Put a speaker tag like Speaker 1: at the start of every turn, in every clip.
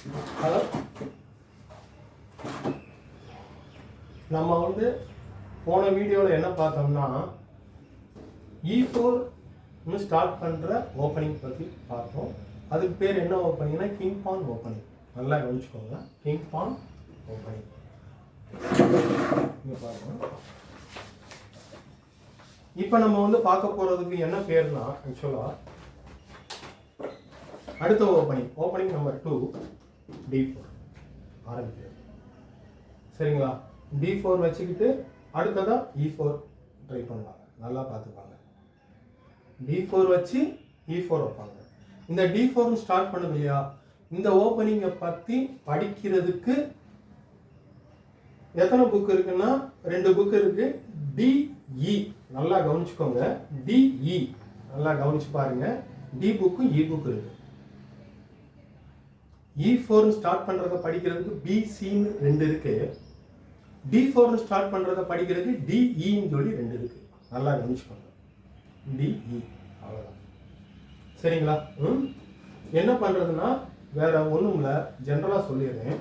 Speaker 1: Hello, நம்ம வந்து போன வீடியோவில் என்ன பார்த்தோம்னா E4 ஸ்டார்ட் பண்ணுற ஓப்பனிங் பற்றி பார்த்தோம். அதுக்கு பேர் என்ன ஓப்பனிங்னா கிங் பான் ஓப்பனிங். நல்லா கவனிச்சுக்கோங்க, கிங் பான் ஓப்பனிங். இங்கே பாருங்க. இப்போ நம்ம வந்து பார்க்க போகிறதுக்கு என்ன பேர்னா ஆக்சுவலாக அடுத்த ஓப்பனிங் நம்பர் 2 D4 ஆரம்பிக்கிறது. சரிங்களா? D4 வச்சுக்கிட்டு அடுத்ததாக E4 ட்ரை பண்ணுவாங்க. நல்லா பார்த்துப்பாங்க. D4 வச்சு E4 வைப்பாங்க. இந்த D4 ஸ்டார்ட் பண்ணுது இல்லையா, இந்த ஓப்பனிங்கை பற்றி படிக்கிறதுக்கு எத்தனை புக் இருக்குன்னா 2 புக் இருக்கு. DE நல்லா கவனிச்சுக்கோங்க, DE நல்லா கவனிச்சு பாருங்க. D புக்கு E புக் இருக்கு. E4 ஸ்டார்ட் பண்றத படிக்கிறதுக்கு BCன்னு 2 இருக்கு. D4 ஸ்டார்ட் பண்றத படிக்கிறதுக்கு DEன்னு சொல்லி 2 இருக்கு. நல்லா கவனிச்சுக்கோங்க, DE அவ்வளவுதான். சரிங்களா? என்ன பண்றதுன்னா வேற ஒன்றும் இல்லை, ஜென்ரலாக சொல்லிடுறேன்.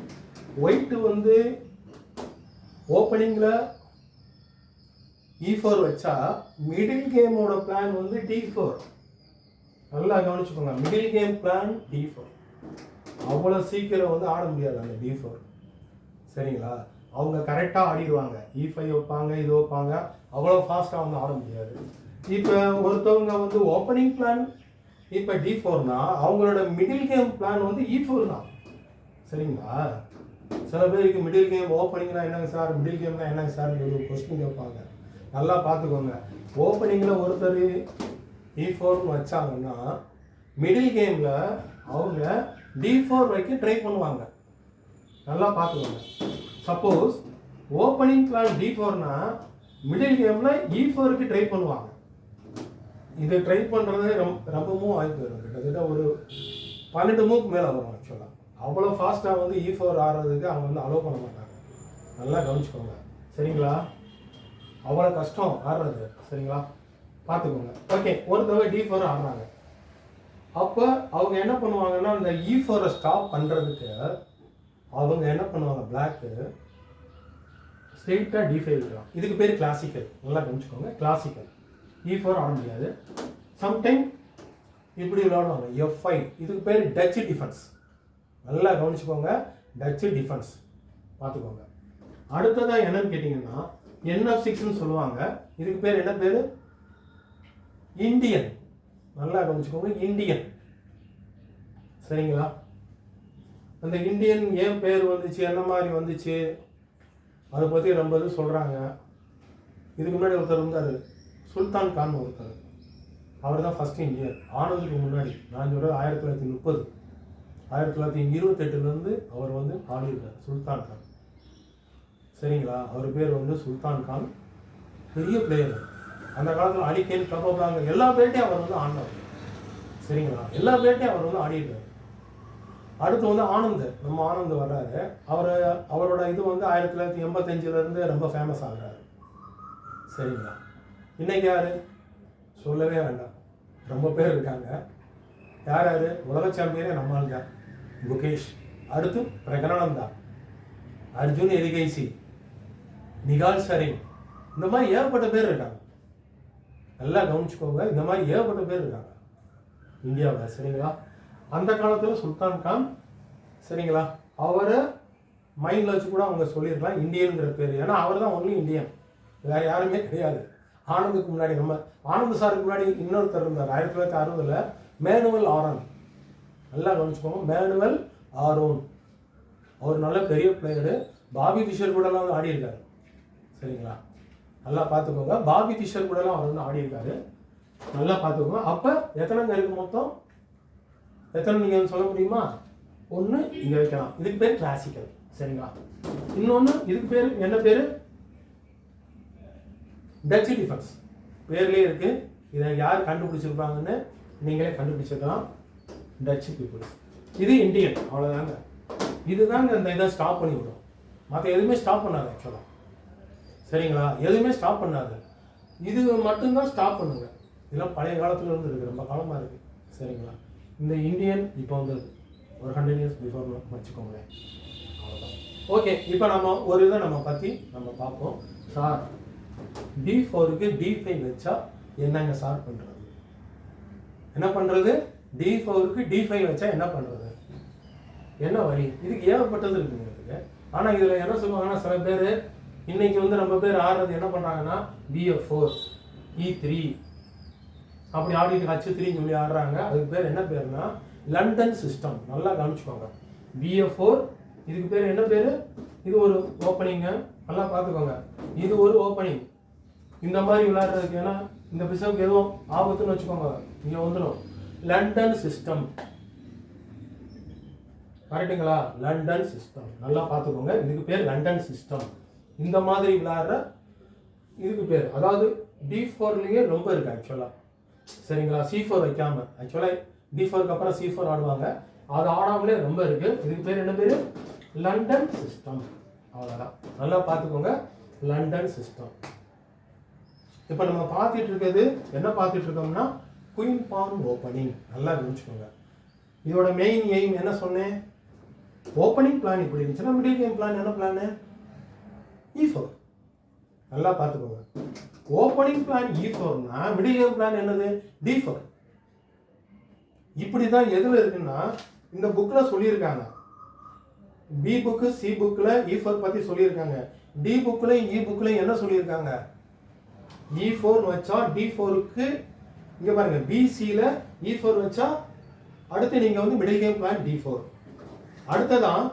Speaker 1: ஒயிட் வந்து ஓப்பனிங்கில் E4 வச்சா மிடில் கேமோட பிளான் வந்து D4. நல்லா கவனிச்சுக்கோங்க, மிடில் கேம் பிளான் D4. அவ்வளோ சீக்கிரம் வந்து ஆட முடியாது அந்த D4. சரிங்களா? அவங்க கரெக்டாக ஆடிடுவாங்க. E5 வைப்பாங்க, இது வைப்பாங்க, அவ்வளோ ஃபாஸ்ட்டாக வந்து ஆட முடியாது. இப்போ ஒருத்தவங்க வந்து ஓப்பனிங் பிளான் இப்போ D4னா அவங்களோட மிடில் கேம் பிளான் வந்து E4 தான். சரிங்களா? சில பேருக்கு மிடில் கேம் ஓப்பனிங்னா என்னங்க சார், மிடில் கேம்னா என்னங்க சார் ஒரு கொஸ்டின் கேட்பாங்க. நல்லா பார்த்துக்கோங்க, ஓப்பனிங்கில் ஒருத்தர் E4 வச்சாங்கன்னா மிடில் கேமில் அவங்க D4 வைக்க ட்ரை பண்ணுவாங்க. நல்லா பார்த்துக்கோங்க. சப்போஸ் ஓப்பனிங் பிளான் D4னா மிடில் கேமில் E4க்கு ட்ரை பண்ணுவாங்க. இதை ட்ரை பண்ணுறது ரொம்பவும் வாய்ப்பு வரும். கிட்டத்தட்ட ஒரு 12 மூவ்க்கு மேலே வரும். ஆக்சுவலாக அவ்வளோ ஃபாஸ்ட்டாக வந்து E4 ஆடுறதுக்கு அவங்க வந்து அலோவ் பண்ண மாட்டாங்க. நல்லா கவனிச்சுக்கோங்க. சரிங்களா? அவ்வளோ கஷ்டம் ஆடுறது. சரிங்களா? பார்த்துக்கோங்க. ஓகே, ஒரு தடவை D4 ஆடுறாங்க. அப்போ அவங்க என்ன பண்ணுவாங்கன்னா அந்த E4 ஸ்டாப் பண்ணுறதுக்கு அவங்க என்ன பண்ணுவாங்க, பிளாக்கு ஸ்ட்ரெயிட்டாக D5 இருக்கலாம். இதுக்கு பேர் கிளாசிக்கல். நல்லா கவனிச்சுக்கோங்க, கிளாசிக்கல். E4 ஆட முடியாது. சம்டைம் இப்படி விளையாடுவாங்க F5. இதுக்கு பேர் டச் டிஃபென்ஸ். நல்லா கவனிச்சுக்கோங்க, டச் டிஃபென்ஸ். பார்த்துக்கோங்க. அடுத்ததாக என்னன்னு கேட்டிங்கன்னா NF6ன்னு சொல்லுவாங்க. இதுக்கு பேர் என்ன பேர், இந்தியன். நல்லா கவனிச்சுக்கோங்க, இந்தியன். சரிங்களா? அந்த இந்தியன் ஏன் பேர் வந்துச்சு, என்ன மாதிரி வந்துச்சு, அதை பற்றி ரொம்ப இது சொல்கிறாங்க. இதுக்கு முன்னாடி ஒருத்தர் இருந்தார், சுல்தான் கான் ஒருத்தர். அவர் தான் ஃபஸ்ட் இந்தியன் ஆனதுக்கு முன்னாடி. நான் சொல்கிறது 1930, 1928 அவர் வந்து ஆடிருக்கார், சுல்தான் கான். சரிங்களா? அவர் பேர் வந்து சுல்தான் கான். பெரிய பிளேயர். அந்த காலத்தில் அடிக்கேன், கபோகாங்க எல்லா பேட்டையும் அவர் வந்து ஆடினார். சரிங்களா? எல்லா பேட்டையும் அவர் வந்து ஆடிருக்கார். அடுத்து வந்து ஆனந்த், நம்ம ஆனந்த் வர்றாரு. அவரோட இது வந்து 1985 ரொம்ப ஃபேமஸ் ஆகிறாரு. சரிங்களா? இன்னைக்கு யாரு சொல்லவே வேண்டாம், ரொம்ப பேர் இருக்காங்க. யார் யார் உலக சாம்பியனே நம்மால் தான், குகேஷ். அடுத்து பிரகனானந்தா, அர்ஜுன் எரிகைசி, நிகால் சரீன். இந்த மாதிரி ஏகப்பட்ட பேர் இருக்காங்க. நல்லா கவனிச்சுக்கோங்க, இந்த மாதிரி ஏகப்பட்ட பேர் இருக்காங்க இந்தியாவில். சரிங்களா? அந்த காலத்தில் சுல்தான் கான். சரிங்களா? அவரை மைண்டில் வச்சு கூட அவங்க சொல்லியிருக்கலாம் இந்தியனுங்கிற பேர். ஏன்னா அவர் தான் ஒன்லி இந்தியன், வேறு யாருமே கிடையாது. ஆனந்துக்கு முன்னாடி, நம்ம ஆனந்த் சாருக்கு முன்னாடி இன்னொருத்தர் இருந்தார் 1960. Manual Aaron. நல்லா கவனிச்சுக்கோங்க, மேனுவல் ஆரோன். அவர் நல்ல பெரிய பிளேயரு. பாபி ஃபிஷர் கூடலாம் வந்து ஆடி இருக்காரு. சரிங்களா? நல்லா பார்த்துக்கோங்க, பாபி ஃபிஷர் கூடலாம் அவர் வந்து ஆடி இருக்காரு. நல்லா பார்த்துக்கோங்க. அப்போ எத்தனைங்க இருக்கு மொத்தம், எத்தனை நீங்கள் சொல்ல முடியுமா? ஒன்று இங்கே வைக்கலாம். இதுக்கு பேர் கிளாசிக்கல். சரிங்களா? இன்னொன்று இதுக்கு பேர் என்ன பேர், டச் டிஃபென்ஸ். பேர்லேயே இருக்கு. இதை யார் கண்டுபிடிச்சிருப்பாங்கன்னு நீங்களே கண்டுபிடிச்சிருக்கலாம், டச் பீப்புள்ஸ். இது இந்தியன். அவ்வளோதாங்க. இதுதாங்க இந்த இதை ஸ்டாப் பண்ணி விடும். மற்ற எதுவுமே ஸ்டாப் பண்ணாது ஆக்சுவலாக. சரிங்களா? எதுவுமே ஸ்டாப் பண்ணாது, இது மட்டும்தான் ஸ்டாப் பண்ணுங்க. இதெல்லாம் பழைய காலத்தில் இருந்து இருக்குது, ரொம்ப காலமாக இருக்குது. சரிங்களா? இந்த இந்தியன் இப்போ வந்தது. ஒரு 100 years பிஃபோர்னு வச்சுக்கோங்களேன். அவ்வளோதான். ஓகே, இப்போ நம்ம ஒரு இதை நம்ம பற்றி நம்ம பார்ப்போம். சார் D4க்கு D5 வச்சா என்னங்க சார் பண்ணுறது? என்ன பண்ணுறது? D4க்கு D5 வச்சா என்ன பண்ணுறது? என்ன வழி? இதுக்கு ஏகப்பட்டது இருக்குங்க இதுக்கு. ஆனால் இதில் என்ன சொல்லுவாங்கன்னா, சில பேர் இன்னைக்கு வந்து நம்ம பேர் ஆடுறது என்ன பண்ணுறாங்கன்னா BF4 E3 அப்படி ஆடிட்டு H3 சொல்லி ஆடுறாங்க. அதுக்கு பேர் என்ன பேருனா லண்டன் சிஸ்டம். நல்லா கவனிச்சுக்கோங்க. BF4 இதுக்கு பேர் என்ன பேர்? இது ஒரு ஓப்பனிங்க, நல்லா பார்த்துக்கோங்க. இது ஒரு ஓப்பனிங். இந்த மாதிரி விளையாடுறதுக்கு ஏன்னா இந்த பிசப்புக்கு எதுவும் ஆபத்துன்னு வச்சுக்கோங்க, இங்கே வந்துடும். லண்டன் சிஸ்டம், கரெக்டுங்களா? லண்டன் சிஸ்டம் நல்லா பார்த்துக்கோங்க. இதுக்கு பேர் லண்டன் சிஸ்டம். இந்த மாதிரி விளையாடுற இதுக்கு பேர், அதாவது D4லயே ரொம்ப இருக்கு ஆக்சுவலாக. சரிங்களா? C4 வைக்காம ஆக்சுவலாக D4க்கு அப்புறம் C4 ஆடுவாங்க. அது ஆடாமலே ரொம்ப இருக்கு. இதுக்கு பேர் என்ன பேர்? London system. அவ்வளோதான், நல்லா பார்த்துக்கோங்க. London system. இப்போ நம்ம பார்த்துட்டு இருக்கிறது என்ன பார்த்துட்டு இருக்கோம்னா குயின் பான் ஓப்பனிங். நல்லா கவனிச்சுக்கோங்க. இதோட மெயின் எய்ம் என்ன சொன்னேன்? ஓப்பனிங் பிளான் இப்படி இருந்துச்சுன்னா மிடில் கேம் பிளான் என்ன பிளான்? E4. நல்லா பார்த்துக்கோங்க. ஓப்பனிங் பிளான் E4னா மிடில் கேம் பிளான் என்னது? D4. இப்படி தான் எதில் இருக்குன்னா இந்த புக்கில் சொல்லியிருக்காங்க. பி புக்கு சி புக்கில் E4 பற்றி சொல்லியிருக்காங்க. டி புக்லையும் இ புக்லையும் என்ன சொல்லியிருக்காங்க? E4 வச்சா D4க்கு இங்கே பாருங்க, பிசியில் E4 வச்சா அடுத்து நீங்கள் வந்து மிடில் கேம் பிளான் D4. அடுத்ததான்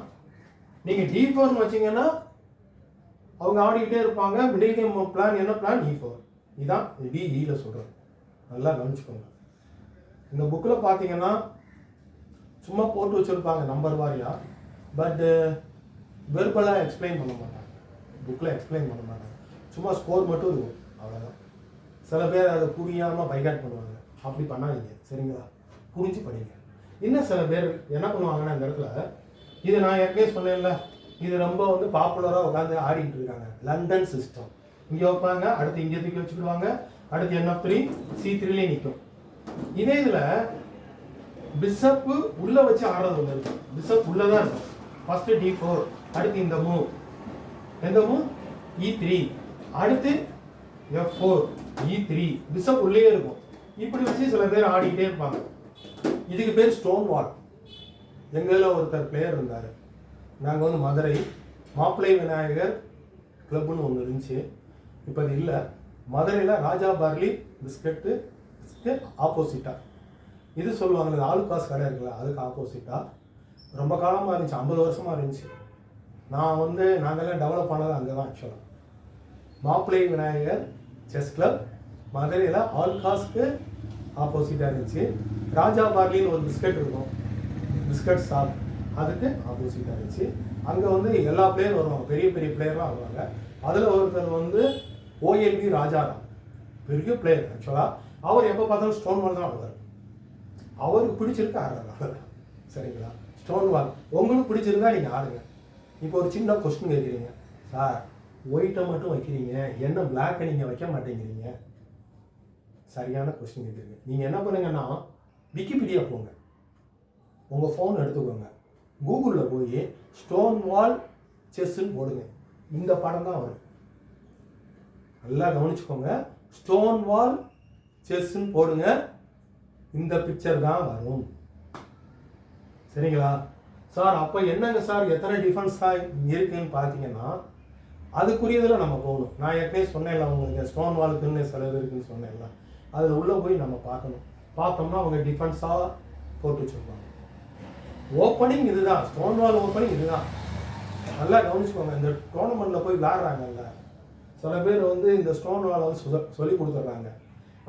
Speaker 1: நீங்கள் D4 வச்சிங்கன்னா அவங்க ஆடிக்கிட்டே இருப்பாங்க. மிடில் கேம் பிளான் என்ன பிளான்? E4. இதுதான் டிஇயில் சொல்கிறேன். நல்லா கவனிச்சுக்கோங்க. இந்த புக்கில் பார்த்தீங்கன்னா சும்மா போட்டு வச்சுருப்பாங்க நம்பர் வாரியா, பட் வெர்பலாக எக்ஸ்பிளைன் பண்ண மாட்டாங்க. புக்கில் எக்ஸ்பிளைன் பண்ண மாட்டாங்க, சும்மா ஸ்கோர் மட்டும் இருக்கும், அவ்வளோதான். சில பேர் அதை புரியாமல் பைகாட் பண்ணுவாங்க. அப்படி பண்ணாதீங்க, சரிங்களா? புரிஞ்சு படிங்க. இன்னும் சில பேர் என்ன பண்ணுவாங்கன்னா இந்த இடத்துல, இது நான் ஏற்கனவே சொன்னேன்ல, இது ரொம்ப வந்து பாப்புலராக உட்காந்து ஆடிட்டு இருக்காங்க. London system. இங்கே வைப்பாங்க, அடுத்து இங்கே தூக்கி வச்சுக்கிடுவாங்க, அடுத்து NF3 C3லேயே நிற்கும். இதே இதில் பிஷப்பு உள்ளே வச்சு ஆடுறது ஒன்று இருக்கும். பிஷப் உள்ளே தான் இருக்கும். ஃபஸ்ட்டு D4, அடுத்து இந்த மூவ், எந்த மூவ்? E3, அடுத்து F4 E3, பிஷப் உள்ளே இருக்கும். இப்படி வச்சு சில பேர் ஆடிக்கிட்டே இருப்பாங்க. இதுக்கு பேர் ஸ்டோன் வால். எங்களில் ஒருத்தர் பிளேயர் இருந்தார். நாங்கள் வந்து மதுரை மாப்பிள்ளை விநாயகர் கிளப்னு ஒன்று இருந்துச்சு, இப்போ அது இல்லை. மதுரையில் ராஜா பார்லி பிஸ்கட்டு ஆப்போசிட்டாக இது சொல்லுவாங்க, ஆலுக்காஸ் கடை இருக்குல்ல, அதுக்கு ஆப்போசிட்டாக ரொம்ப காலமாக இருந்துச்சு, 50 வருஷமாக இருந்துச்சு. நான் வந்து நாங்கள்லாம் டெவலப் ஆனது அங்கே தான். ஆக்சுவலாக மாப்பிள்ளை விநாயகர் செஸ் கிளப் மதுரையில் ஆல்காஸ்க்கு ஆப்போசிட்டாக இருந்துச்சு. ராஜா பார்லின்னு ஒரு பிஸ்கட் இருக்கும், பிஸ்கட் ஷாப், அதுக்கு ஆப்போசிட்டாக இருந்துச்சு. அங்கே வந்து எல்லா பிளேயரும் வருவாங்க, பெரிய பெரிய பிளேயர்லாம் வருவாங்க. அதில் ஒருத்தர் வந்து OLB ராஜாராம், பெரிய பிளேயர் ஆக்சுவலாக. அவர் எப்போ பார்த்தாலும் ஸ்டோன் வால் தான் ஆடுவார். அவருக்கு பிடிச்சிருக்கு ஆடுறாரு, சரிங்களா? ஸ்டோன் வால் உங்களுக்கு பிடிச்சிருந்தா நீங்கள் ஆடுங்க. இப்போ ஒரு சின்ன கொஸ்டின் கேட்குறீங்க, சார் ஒயிட்டை மட்டும் வைக்கிறீங்க, என்ன பிளாக்கை நீங்கள் வைக்க மாட்டேங்கிறீங்க? சரியான கொஸ்டின் கேட்குறீங்க. நீங்கள் என்ன பண்ணுங்கன்னா விக்கிபீடியா போங்க, உங்கள் ஃபோன் எடுத்துக்கோங்க, கூகுளில் போய் ஸ்டோன் வால் செஸ்ன்னு போடுங்க, இந்த படம் தான் வரும். நல்லா கவனிச்சுக்கோங்க. ஸ்டோன் வால் செஸ்ன்னு போடுங்க, இந்த பிக்சர் தான் வரும், சரிங்களா? சார் அப்போ என்னங்க சார் எத்தனை டிஃபரன்ஸ் தான் இருக்குன்னு பார்த்தீங்கன்னா அதுக்குரியதில் நம்ம போகணும். நான் ஏற்கனவே சொன்னேன்ல உங்களுக்கு, ஸ்டோன் வாலுக்குன்னு சில இருக்குன்னு சொன்னேன்ல, அதில் உள்ளே போய் நம்ம பார்க்கணும். பார்த்தோம்னா அவங்க டிஃபரன்ஸாக போட்டு வச்சுருப்பாங்க. ஓப்பனிங் இதுதான், ஸ்டோன் வால் ஓப்பனிங் இதுதான். நல்லா கவனிச்சுக்கோங்க. இந்த டோர்னமெண்ட்டில் போய் விளையாடுறாங்கல்ல, சில பேர் வந்து இந்த ஸ்டோன் வாலை வந்து சொல்லி கொடுத்துட்றாங்க.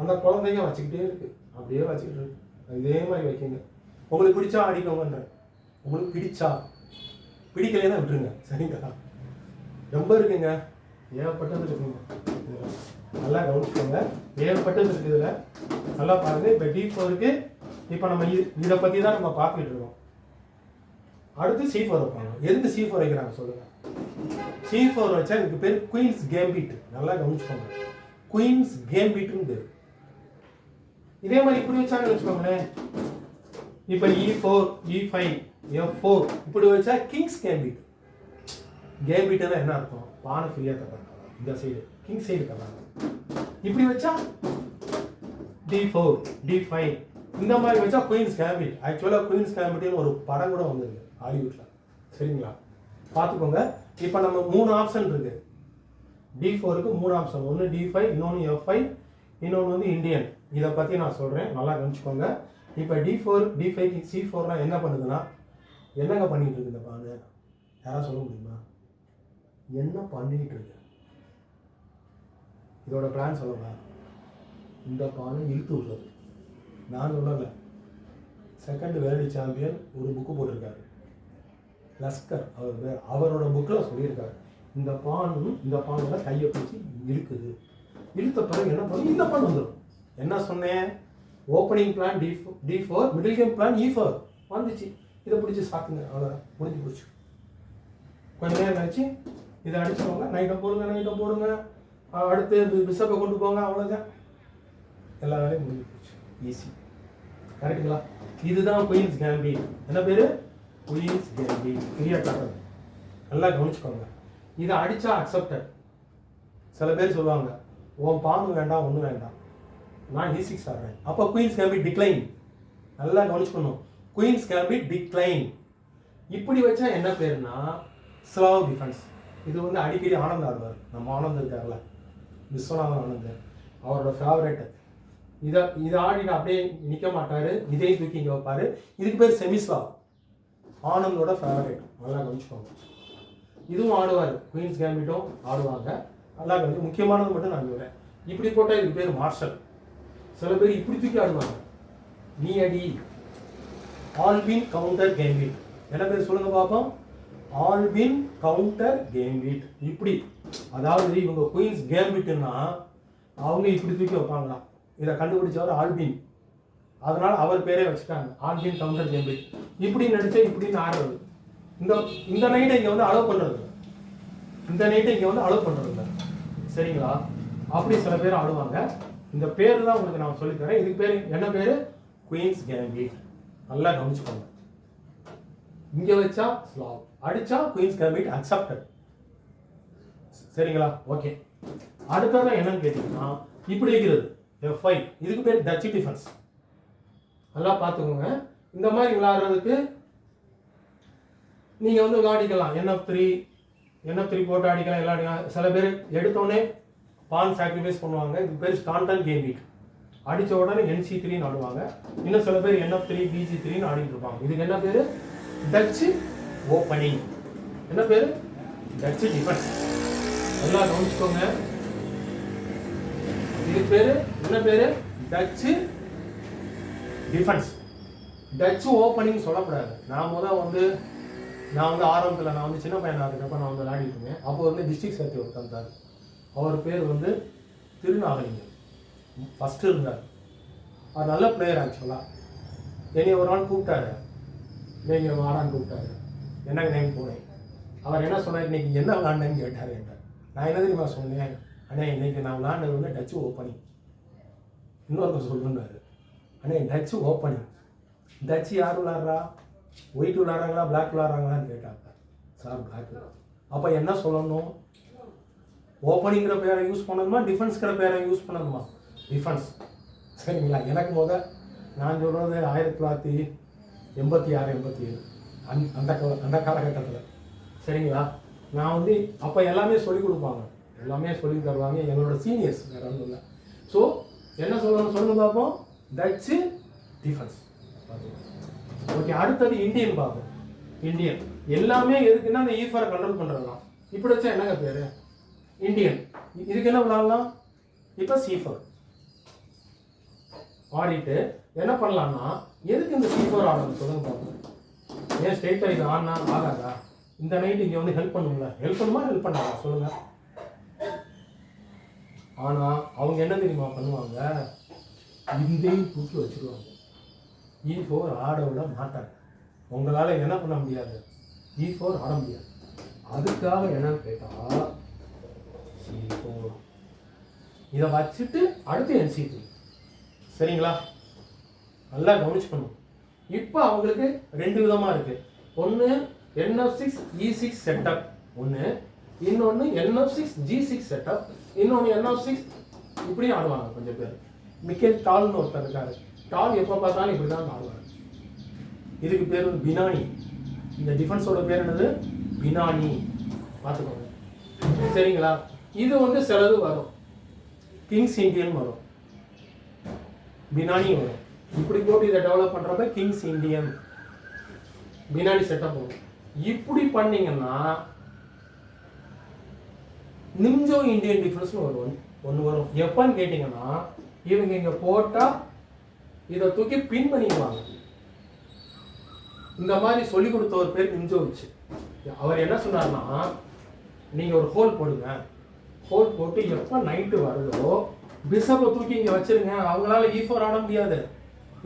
Speaker 1: அந்த குழந்தைங்க வச்சுக்கிட்டே இருக்குது, அப்படியே வச்சுக்கிட்டு இருக்கு. இதே மாதிரி வைக்கிங்க. உங்களுக்கு பிடிச்சா ஆடிக்கோங்கன்றேன், உங்களுக்கு பிடிக்கலைன்னா விட்டுருங்க, சரிங்களா? ரொம்ப இருக்குங்க, ஏகப்பட்டது இருக்குங்க. நல்லா கவனிச்சுக்கோங்க, ஏகப்பட்டது இருக்குது இதில். நல்லா பாருங்கள். இப்போ D4க்கு இப்போ நம்ம இதை பற்றி தான் நம்ம பார்த்துக்கிட்டு இருக்கோம். அடுத்து C4 வைப்பாங்க. எதுக்கு C4 வைக்கிறாங்க சொல்லுங்கள்? C4 வச்சா இதுக்கு பேர் குயின்ஸ் கேம்பிட். நல்லா கவனிச்சுக்கோங்க, குயின்ஸ் கேம்பிட்னு பேர். இதே மாதிரி இப்படி வச்சாங்கன்னு வச்சுக்கோங்களேன், இப்போ E4 E5 F4 இப்படி வச்சா கிங்ஸ் கேம்பிட். கேம்பிட்னா என்ன அர்த்தம்? பானை ஃப்ரீயாக தர்றாங்க, இந்த சைடு கிங் சைடு தர்றாங்க. இப்படி வச்சா D4 D5 இந்த மாதிரி வச்சா குயின்ஸ் கேம்பிட். ஆக்சுவலாக குயின்ஸ் கேம்பிட்னு ஒரு படம் கூட வந்திருக்கு ஹாலிவுட்டில். சரிங்களா, பார்த்துக்கோங்க. இப்போ நம்ம 3 ஆப்ஷன் இருக்கு. D4க்கு 3 ஆப்ஷன், ஒன்று D5, இன்னொன்று F5, இன்னொன்று வந்து இந்தியன். இதை பற்றி நான் சொல்கிறேன், நல்லா கவனிச்சுக்கோங்க. இப்போ D4 D5 C4லாம் என்ன பண்ணுதுன்னா, என்னங்க பண்ணிகிட்டு இருக்கு இந்த பானை? யாராவது சொல்ல முடியுமா? என்ன பண்ணிகிட்டு இருக்கு? இதோட பிளான் சொல்லவா? இந்த பானை இழுத்து விடுறது. நான் சொல்லலை, செகண்ட் வேர்ல்டு சாம்பியன் ஒரு புக்கு போட்டிருக்காரு, லஸ்கர் அவர் பேர். அவரோட புக்கில் சொல்லியிருக்காரு, இந்த பானோட கையை பிடிச்சி இழுக்குது. இழுத்த பிறகு என்ன பண்ணும்? இந்த பான் வந்துடும். என்ன சொன்னேன்? Opening plan D4, middle game plan E4 வந்துச்சு. இதை பிடிச்சி சாப்பிடுங்க, அவ்வளோதான், முடிஞ்சு போச்சு. கொஞ்சம் நேரம் கழிச்சு இதை அடிச்சுக்கோங்க, நைட்டை போடுங்க, அடுத்து பிஷப்பை கொண்டு போங்க, அவ்வளோதான், எல்லா வேலையும் முடிஞ்சு போச்சு. ஈஸி. கரெக்டுங்களா? இதுதான் குயின்ஸ் கேம்பிட். என்ன பேர்? Queen's gambit. ஃப்ரீயாக காட்டுறது, நல்லா கவனிச்சுக்கோங்க. இதை அடித்தா அக்செப்டட். சில பேர் சொல்லுவாங்க, உன் பாம்பு வேண்டாம், ஒன்றும் வேண்டாம், நான் E6 ஆடுறேன், அப்போ குயின்ஸ் கேம்பிட் டிக்ளைன். நல்லா கவனிச்சுக்கணும், குயின்ஸ் கேம்பிட் டிக்ளைன். இப்படி வச்சா என்ன பேருனா ஸ்லாவ் டிஃபென்ஸ். இது வந்து அடிக்கடி ஆனந்த் ஆடுவார். நம்ம ஆனந்த் இருக்கார்ல, விஸ்வநாதன் ஆனந்த், அவரோட ஃபேவரட். இதை ஆடிட்டு அப்படியே நிற்க மாட்டார், இதையும் தூக்கி இங்கே வைப்பார். இதுக்கு பேர் செமிஸ்லாவ். ஆனந்தோட ஃபேவரட், நல்லா கவனிச்சுக்கோங்க. இதுவும் ஆடுவார், குயின்ஸ் கேம்பிட்டும் ஆடுவாங்க. நல்லா கவனிச்சு, முக்கியமானது மட்டும் நான் சொல்கிறேன். இப்படி போட்டால் இதுக்கு பேர் மார்ஷல். சில பேர் இப்படி தூக்கி ஆடுவாங்க, நீ அடி. Albin counter gambit. என்ன பேர் சொல்லுங்க பார்ப்போம்? Albin counter gambit. இப்படி, அதாவது இவங்க குயின்ஸ் கேம்பிட்னா அவங்க இப்படி தூக்கி வைப்பாங்களாம். இதை கண்டுபிடிச்சவர் ஆல்பின், அதனால அவர் பேரே வச்சுட்டாங்க, ஆல்பின் கவுண்டர் கேம்பிட். இப்படி நடிச்சா இப்படின்னு ஆடுறது. இந்த நைட்டை இங்கே வந்து அலோவ் பண்ணுறது, இந்த நைட்டை இங்கே வந்து அலோவ் பண்ணுறது இல்லை. சரிங்களா? அப்படி சில பேர் ஆடுவாங்க. இந்த பேர் தான் உங்களுக்கு நான் சொல்லித்தரேன். இதுக்கு பேர் என்ன பேர்? Queen's gambit. நல்லா கவனிச்சுக்கோங்க. இங்கே வச்சா ஸ்லாவ், அடிச்சா குயின்ஸ் கேம்பிட் அக்செப்டட். சரிங்களா? ஓகே. அடுத்ததான் என்னன்னு கேட்டீங்கன்னா, இப்படி இருக்கிறது F5. இதுக்கு பேர் டச் டிஃபென்ஸ். நல்லா பார்த்துக்கோங்க. இந்த மாதிரி விளையாடுறதுக்கு நீங்கள் வந்து விளையாடிக்கலாம். NF3 போட்டு அடிக்கலாம், எல்லாம். சில பேர் எடுத்தோடனே பான் சாக்ரிஃபைஸ் பண்ணுவாங்க. இதுக்கு பேர் ஸ்டாண்டன் கேம்பிட். அடித்த உடனே NC3 ஆடுவாங்க. இன்னும் சில பேர் NF3 BG3 ஆடிட்டு இருப்பாங்க. இதுக்கு என்ன பேர்? Touch opening. என்ன பேர்? Touch defence. நல்லா கவனிச்சுக்கோங்க. இதுக்கு பேர் என்ன பேர்? Touch defence. டச் ஓப்பனிங் சொல்லக்கூடாது. நான் வந்து ஆரம்பத்தில் நான் வந்து சின்ன பையனாக இருக்கிறப்ப நான் வந்து விளையாடிட்டு இருந்தேன். அப்போ வந்து டிஸ்ட்ரிக்ட் சேர்த்து ஒருத்தர் இருந்தார். அவர் பேர் வந்து திருநாகலிங்கம். ஃபஸ்ட்டு இருந்தார். அவர் நல்ல பிளேயர். ஆக்சுவலாக என்னை ஒரு நாள் கூப்பிட்டாரு, நீங்கள் வாடான்னு கூப்பிட்டாரு. என்னங்க நேம் போனேன். அவர் என்ன சொன்னார், இன்னைக்கு என்ன விளாண்டேன்னு கேட்டார் என்கிட்ட. நான் என்ன தெரியுமா சொன்னேன்? அண்ணே, இன்னைக்கு நான் விளாண்டது வந்து டச்சு ஓப்பனிங். இன்னொருத்தர் சொல்லுன்னாரு, அண்ணே டச்சு ஓப்பனிங். டச்சு யார் விளாட்றா? ஒயிட் விளாட்றாங்களா பிளாக் விளாட்றாங்களான்னு கேட்டாங்க. Sir black. அப்போ என்ன சொல்லணும்? ஓப்பனிங்கிற பேரை யூஸ் பண்ணணுமா, டிஃபென்ஸ்கிற பேரை யூஸ் பண்ணணுமா? டிஃபென்ஸ். சரிங்களா? எனக்கு நான் சொல்கிறது 1986 87 அந்த காலகட்டத்தில். சரிங்களா? நான் வந்து அப்போ எல்லாமே சொல்லிக் கொடுப்பாங்க, எல்லாமே சொல்லி தருவாங்க என்னோட சீனியர்ஸ், வேறு ஒன்றும் இல்லை. ஸோ என்ன சொல்லணும் பார்ப்போம்? Dutch defence. ஓகே. அடுத்தது இந்தியன் பார்ப்போம். இந்தியன் எல்லாமே எதுக்குன்னா அந்த E4 கண்ட்ரோல் பண்ணுறதுலாம். இப்படி வச்சா என்னங்க பேர்? இந்தியன். இதுக்கு என்ன விளாட்லாம்? இப்போ C4 ஆடிட்டு என்ன பண்ணலாம்னா, எதுக்கு இந்த C4 ஆடணும் சொல்லுங்க பார்ப்போம். ஏன் ஸ்ட்ரெயிட்டாக இது ஆனா ஆகாதா? இந்த நைட்டு இங்கே வந்து ஹெல்ப் பண்ணுங்களா? ஹெல்ப் பண்ணாதா சொல்லுங்க. ஆனால் அவங்க என்ன தெரியுமா பண்ணுவாங்க? இந்தையும் தூக்கி வச்சுருவாங்க. E4 ஆட விட மாட்டாங்க. உங்களால் என்ன பண்ண முடியாது? E4 ஆட முடியாது. அதுக்காக என்னன்னு கேட்டால் C4 இதை வச்சுட்டு அடுத்து NC3. சரிங்களா? நல்லா கவனிச்சுக்கணும். இப்போ அவங்களுக்கு ரெண்டு விதமாக இருக்குது. ஒன்று NF6 E6 செட்டப் ஒன்று, இன்னொன்று NF6 G6 செட்டப், இன்னொன்று NF6 இப்படி ஆடுவாங்க கொஞ்சம் பேர். மிக்கேல் டால்னு ஒருத்தர் இருக்காரு. டால் எப்போ பார்த்தாலும் இப்படி தான் ஆடுவாங்க. இதுக்கு பேர் வந்து பினானி. இந்த டிஃபென்ஸோட பேர் என்னது? பினானி. பார்த்துக்கோங்க சரிங்களா. இது வந்து சிலது வரும், கிங்ஸ் இண்டியன் வரும், பினானி வரும். இப்படி போட்டு இதை டெவலப் பண்ணுறப்ப கிங்ஸ் இண்டியன் பினானி செட்டப் வரும். இப்படி பண்ணீங்கன்னா நிம்ஜோ இந்தியன் டிஃபென்ஸ்னு ஒன்று வரும். எப்பன்னு கேட்டிங்கன்னா இவங்க இங்கே போட்டால் இதை தூக்கி பின் பண்ணிடுவாங்க. இந்த மாதிரி சொல்லி கொடுத்த ஒரு பேர் நிம்ஜோவிச். அவர் என்ன சொன்னார்னா, நீங்கள் ஒரு ஹோல் போடுங்க, ஹோல் போட்டு எப்போ நைட்டு வருதோ பிஷப்பை தூக்கி இங்கே வச்சிருங்க. அவங்களால E4 ஆட முடியாது.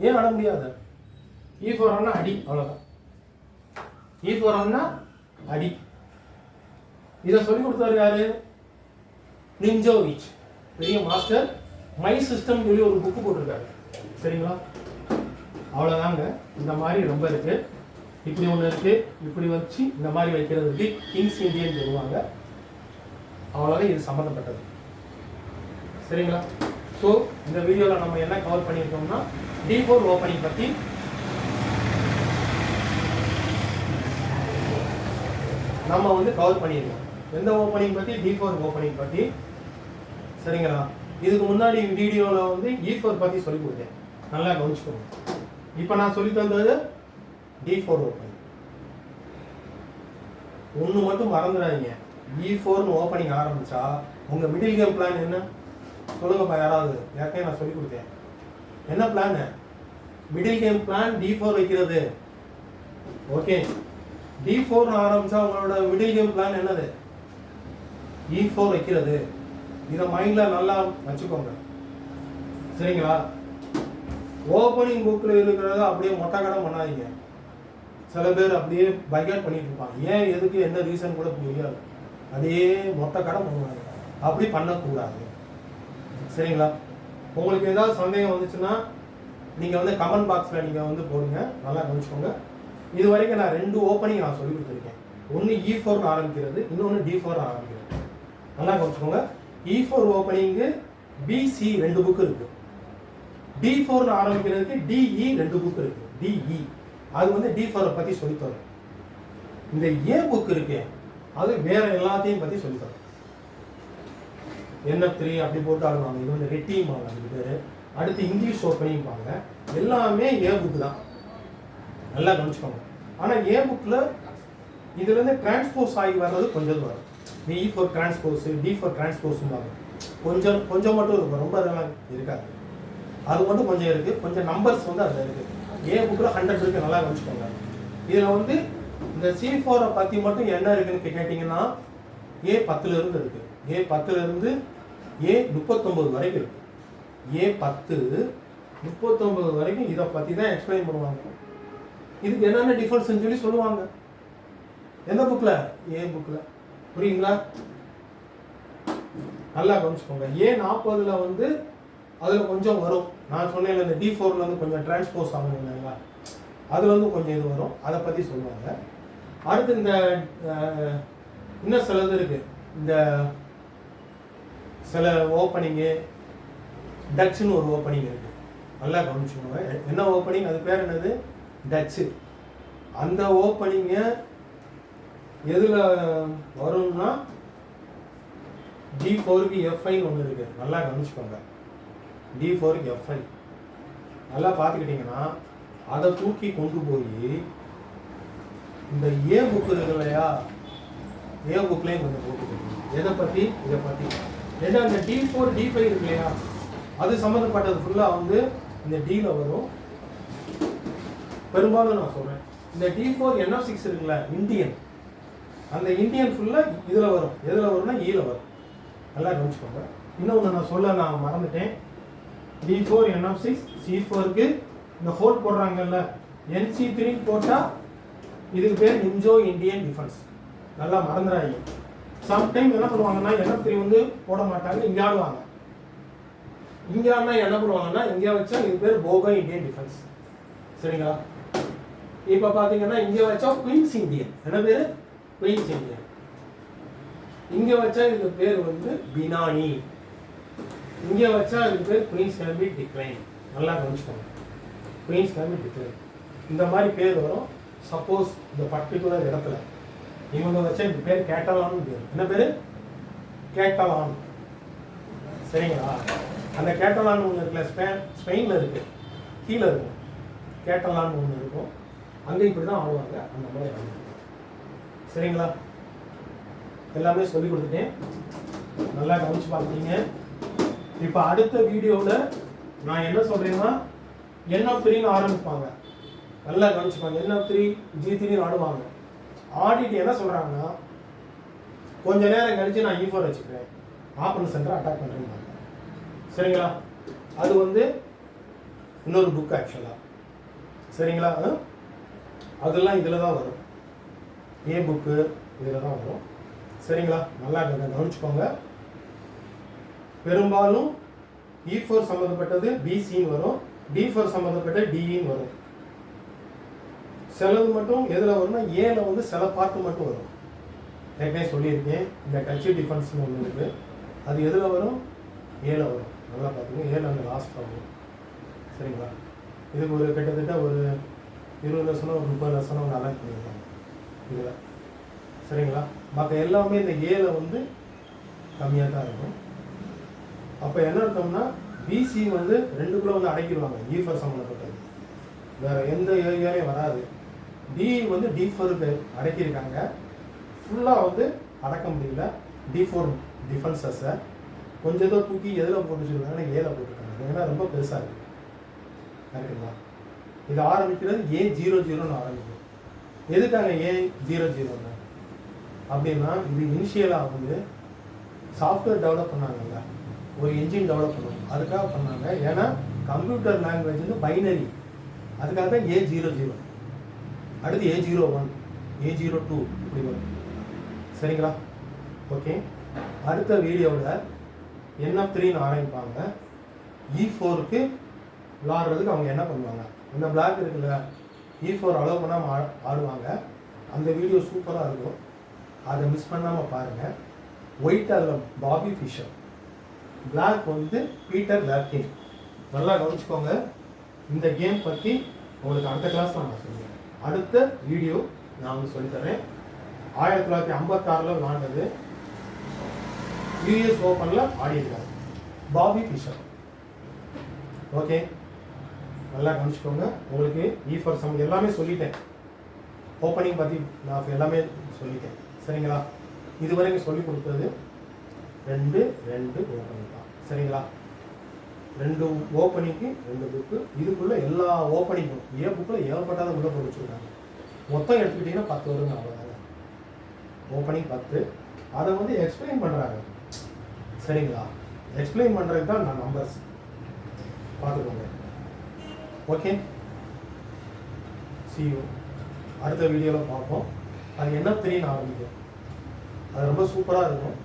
Speaker 1: ஏன் ஆட முடியாது? E4 ஆனா அடி, அவ்வளோதான். E4 ஆனா அடி. இதை சொல்லி கொடுத்தாரு யாரு? நிம்ஜோவிச், பெரிய மாஸ்டர். மை சிஸ்டம் சொல்லி ஒரு புக்கு போட்டிருக்காரு சரிங்களா. அவ்வளோதாங்க. இந்த மாதிரி ரொம்ப இருக்கு. இப்படி ஒன்று இருக்கு, இப்படி வச்சு இந்த மாதிரி வைக்கிறதுக்கு கிங்ஸ் இண்டியன் சொல்லுவாங்க. அவ்வளோதான் இது சம்மந்தப்பட்டது சரிங்களா. ஸோ இந்த வீடியோவில் நம்ம என்ன கவர் பண்ணியிருக்கோம்னா D4 ஓப்பனிங் பற்றி, நம்ம வந்து கவர் பண்ணியிருக்கோம். எந்த ஓப்பனிங் பற்றி? D4 ஓப்பனிங் பற்றி சரிங்களா. இதுக்கு முன்னாடி வீடியோவில் வந்து E4 பற்றி சொல்லி கொடுத்தேன், நல்லா கவனிச்சுக்கோங்க. இப்போ நான் சொல்லி தந்தது D4 ஓப்பனிங். ஒன்று மட்டும் மறந்துடாதீங்க, E4ன்னு ஓப்பனிங் ஆரம்பிச்சா உங்கள் மிடில் கேம் பிளான் என்ன சொல்லுங்கப்பா யாராவது. ஏற்கனவே நான் சொல்லி கொடுத்தேன். என்ன plan? Middle game plan D4 வைக்கிறது. ஓகே, D4 ஆரம்பிச்சா உங்களோட மிடில் கேம் பிளான் என்னது? E4 வைக்கிறது. இதை மைண்டில் நல்லா வச்சுக்கோங்க சரிங்களா. ஓப்பனிங் புக்கில் இருக்கிறத அப்படியே மொட்டை கடன் பண்ணாதீங்க. சில பேர் அப்படியே பைகாட் பண்ணிட்டு இருப்பாங்க. ஏன், எதுக்கு, என்ன ரீசன் கூட புரியாது. அதே மொட்டை கடன் பண்ணுவாங்க. அப்படி பண்ணக்கூடாது சரிங்களா. உங்களுக்கு ஏதாவது சந்தேகம் வந்துச்சுன்னா நீங்கள் வந்து கமெண்ட் பாக்ஸில் நீங்கள் வந்து போடுங்க, நல்லா கவனிச்சுக்கோங்க. இது வரைக்கும் நான் 2 ஓப்பனிங் நான் சொல்லி கொடுத்துருக்கேன். ஒன்று E4 ஆரம்பிக்கிறது, இன்னொன்று D4 ஆரம்பிக்கிறது. நல்லா கவனிச்சுக்கோங்க. E4 ஓப்பனிங்கு BC 2 புக்கு இருக்கு. D4 ஆரம்பிக்கிறதுக்கு DE 2 புக்கு இருக்கு. DE அது வந்து D4 பற்றி சொல்லித்தரும். இந்த A புக் இருக்கு, அது வேற எல்லாத்தையும் பற்றி சொல்லித்தரும். NF3 அப்படி போட்டு ஆடுவாங்க. இது வந்து ரெட்டியும் ஆகும் அதுக்கு பேர். அடுத்து இங்கிலீஷ் ஓப்பனிங் பாங்க. எல்லாமே A புக்கு தான், நல்லா கவனிச்சுக்கோங்க. ஆனால் A புக்கில் இதுலேருந்து டிரான்ஸ்போஸ் ஆகி வர்றது கொஞ்சம் வரும். E4 டிரான்ஸ்போஸ், D4 டிரான்ஸ்போஸும் கொஞ்சம் கொஞ்சம் மட்டும் இருக்கும், ரொம்ப இதெல்லாம் இருக்காது. அது மட்டும் கொஞ்சம் இருக்குது. கொஞ்சம் நம்பர்ஸ் வந்து அதில் இருக்குது. A புக்கில் 100 இருக்குது, நல்லா கவனிச்சுக்கோங்க. இதில் வந்து இந்த C4 பற்றி மட்டும் என்ன இருக்குன்னு கேட்டிங்கன்னா A10 இருந்து இருக்குது. A10 A39 வரைக்கும் இருக்குது. A10 39 வரைக்கும் இதை பற்றி தான் எக்ஸ்பிளைன் பண்ணுவாங்க. இதுக்கு என்னென்ன டிஃபரன்ஸ்ன்னு சொல்லி சொல்லுவாங்க. எந்த புக்கில்? A புக்கில். புரியுங்களா? நல்லா கவனிச்சுக்கோங்க. A40 வந்து அதில் கொஞ்சம் வரும். நான் சொன்னேன் இந்த D4 வந்து கொஞ்சம் டிரான்ஸ்போஸ் ஆகணும் இல்லைங்களா, அதில் வந்து கொஞ்சம் இது வரும், அதை பற்றி சொல்லுவாங்க. அடுத்து இந்த இன்னும் சிலது இருக்குது. இந்த சில ஓப்பனிங்கு டச்சுன்னு ஒரு ஓப்பனிங் இருக்குது, நல்லா கவனிச்சுக்கோங்க. என்ன ஓப்பனிங்? அது பேர் என்னது? டச்சு. அந்த ஓப்பனிங்கை எதில் வரும்னா D4க்கு F5 ஒன்று இருக்குது, நல்லா கவனிச்சுக்கோங்க. D4க்கு F5 நல்லா பார்த்துக்கிட்டிங்கன்னா அதை தூக்கி கொண்டு போய் இந்த A புக் இருக்கு இல்லையா, A புக்லேயும் கொஞ்சம் போட்டுக்கணும். எதை பற்றி? இதை பற்றி. ஏன்னா இந்த D4 D5 இருக்கு இல்லையா, அது சம்மந்தப்பட்டது ஃபுல்லாக வந்து இந்த Dயில் வரும். பெரும்பாலும் நான் சொல்கிறேன், இந்த D4 NF6 இருக்குல்ல இந்தியன், அந்த இந்தியன் ஃபுல்லாக இதில் வரும். எதில் வரும்னா Eயில் வரும், நல்லா கவனிச்சுக்கோங்க. இன்னொன்று நான் சொல்ல நான் மறந்துட்டேன். D4 NF6 C4க்கு இந்த ஹோல் போடுறாங்கல்ல, NC3 போட்டால் இதுக்கு பேர் நிம்ஜோ இந்தியன் டிஃபென்ஸ், நல்லா மறந்துடாங்க. சம்டைம் என்ன பண்ணுவாங்கன்னா NF3 வந்து போட மாட்டாங்க, இங்கே ஆடுவாங்க. இங்கே ஆடினா என்ன பண்ணுவாங்கன்னா இங்கே வச்சா இது பேர் போகோ இந்தியன் டிஃபென்ஸ் சரிங்களா. இப்போ பார்த்தீங்கன்னா இங்கே வச்சா குயின்ஸ் இந்தியன். என்ன பேர்? Queen's Indian. இங்கே வச்சா இதுக்கு பேர் வந்து பினானி. இங்கே வச்சா இதுக்கு பேர் குயின்ஸ் கேம்பிட் டிக்ளைன். நல்லா கவனிச்சுக்கோங்க. குயின்ஸ் கேம்பிட் டிக்ளைன் இந்த மாதிரி பேர் வரும். சப்போஸ் இந்த பர்டிகுலர் இடத்துல இவங்க வச்சா இந்த பேர் கேட்டலான்னு பேர். என்ன பேர்? கேட்டலான். சரிங்களா? அந்த கேட்டலான் ஒன்று இருக்குல்ல, ஸ்பெயினில் இருக்குது, கீழே இருக்கும். கேட்டலான்னு ஒன்று இருக்கும், அங்கே இப்படி தான் ஆடுவாங்க. அந்த மாதிரி ஆடுவாங்க. சரிங்களா? எல்லாமே சொல்லி கொடுத்துட்டேன், நல்லா கவனிச்சு பார்த்தீங்க. இப்போ அடுத்த வீடியோவில் நான் என்ன சொல்கிறேன்னா, NF3ன்னு ஆரம்பிப்பாங்க. நல்லா கவனிச்சுப்பாங்க. NF3 G3ன்னு ஆடுவாங்க. ஆடிட்டு என்ன சொல்கிறாங்கன்னா, கொஞ்ச நேரம் கழிச்சு நான் E4 வச்சுக்கிறேன், ஆப்பன் சென்டர் அட்டாக் பண்ணுறேன்னு. சரிங்களா? அது வந்து இன்னொரு புக் ஆக்சுவலாக. சரிங்களா? அதெல்லாம் இதில் தான் வரும், ஏ புக்கு இதில் தான் வரும். சரிங்களா? நல்லா கவனிச்சுக்கோங்க. பெரும்பாலும் E4 சம்மந்தப்பட்டது BCன்னு வரும், D4 சம்மந்தப்பட்ட DEன்னு வரும். சிலது மட்டும் எதில் வரும்னா ஏல வந்து சில பார்ட்டு மட்டும் வரும். ஏற்கனவே சொல்லியிருக்கேன், இந்த டச்சு டிஃபென்ஸ்னு ஒன்று இருக்குது, அது எதில் வரும்? ஏல வரும். நல்லா பார்த்துங்க, ஏல அந்த லாஸ்ட்டாக வரும். சரிங்களா? இதுக்கு ஒரு கிட்டத்தட்ட ஒரு 20 லெசனோ ஒரு 30 லெசனோ ஒரு அலாட் பண்ணியிருக்காங்க இதில். சரிங்களா? மற்ற எல்லாமே இந்த ஏல வந்து கம்மியாக தான் இருக்கும். அப்போ என்ன அர்த்தம்னா, BC வந்து ரெண்டுக்குள்ளே வந்து அடைக்கிடுவாங்க. E4 சம்மந்தப்பட்டது வேறு எந்த ஏரியாலையும் வராது. D வந்து D4க்கு அடக்கியிருக்காங்க. ஃபுல்லாக வந்து அடக்க முடியல. D4 டிஃபென்சஸை கொஞ்சம் ஏதோ தூக்கி எதில் போட்டு வச்சுருக்காங்கன்னா ஏல போட்டுருக்காங்க. ஏன்னா ரொம்ப பெருசாக இருக்குது. கரெக்டுங்களா? இது ஆரம்பிக்கிறது A00ன்னு ஆரம்பிக்கும். எதுக்காக A00ன்னு அப்படின்னா, இது இனிஷியலாக வந்து சாஃப்ட்வேர் டெவலப் பண்ணாங்கல்ல, ஒரு இன்ஜின் டெவலப் பண்ணுவாங்க, அதுக்காக பண்ணாங்க. ஏன்னா கம்ப்யூட்டர் லாங்குவேஜ் வந்து பைனரி, அதுக்காக தான் A00. அடுத்து A01, A02 இப்படி வரும். சரிங்களா? ஓகே. அடுத்த வீடியோவில் NF3ன்னு ஆரம்பிப்பாங்க. E4க்கு விளாடுறதுக்கு அவங்க என்ன பண்ணுவாங்க, இந்த பிளாக் இருக்குல்ல, E4 அலோவ் பண்ணாமல் ஆடுவாங்க. அந்த வீடியோ சூப்பராக இருக்கும், அதை மிஸ் பண்ணாமல் பாருங்கள். ஒயிட் அதில் பாபி ஃபிஷர், பிளாக் வந்து பீட்டர் லார்கின். நல்லா கவனிச்சுக்கோங்க. இந்த கேம் பற்றி உங்களுக்கு அடுத்த கிளாஸில் நான் சொல்லுவேன். அடுத்த வீடியோ நான் உங்களுக்கு சொல்லித்தரேன். 1956 விளாண்டது, US ஓப்பனில் ஆடியிருக்காரு பாபி ஃபிஷர். ஓகே, நல்லா கவனிச்சுக்கோங்க. உங்களுக்கு E4 சம் எல்லாமே சொல்லிட்டேன், ஓப்பனிங் பற்றி நான் எல்லாமே சொல்லிட்டேன். சரிங்களா? இதுவரைக்கும் சொல்லி கொடுத்தது 2 ஓப்பனிங் தான். சரிங்களா? 2 ஓப்பனிங்க்கு 2 புக்கு. இதுக்குள்ளே எல்லா ஓப்பனிங்கும் ஏ புக்கில் ஏகப்பட்டாத உள்ளே போய் வச்சுருக்காங்க. மொத்தம் எடுத்துக்கிட்டிங்கன்னா 10 வருங்க. அவ்வளோதாங்க. ஓப்பனிங் 10. அதை வந்து எக்ஸ்பிளைன் பண்ணுறாங்க. சரிங்களா? எக்ஸ்பிளைன் பண்ணுறதுக்கு தான் நான் நம்பர்ஸ் பார்த்துக்கோங்க. Okay, see you. அடுத்த வீடியோவில் பார்ப்போம். அது NF3ன்னு ஆரம்பிக்கும், அது ரொம்ப சூப்பராக இருக்கும்.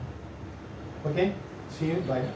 Speaker 1: Okay, see you, bye.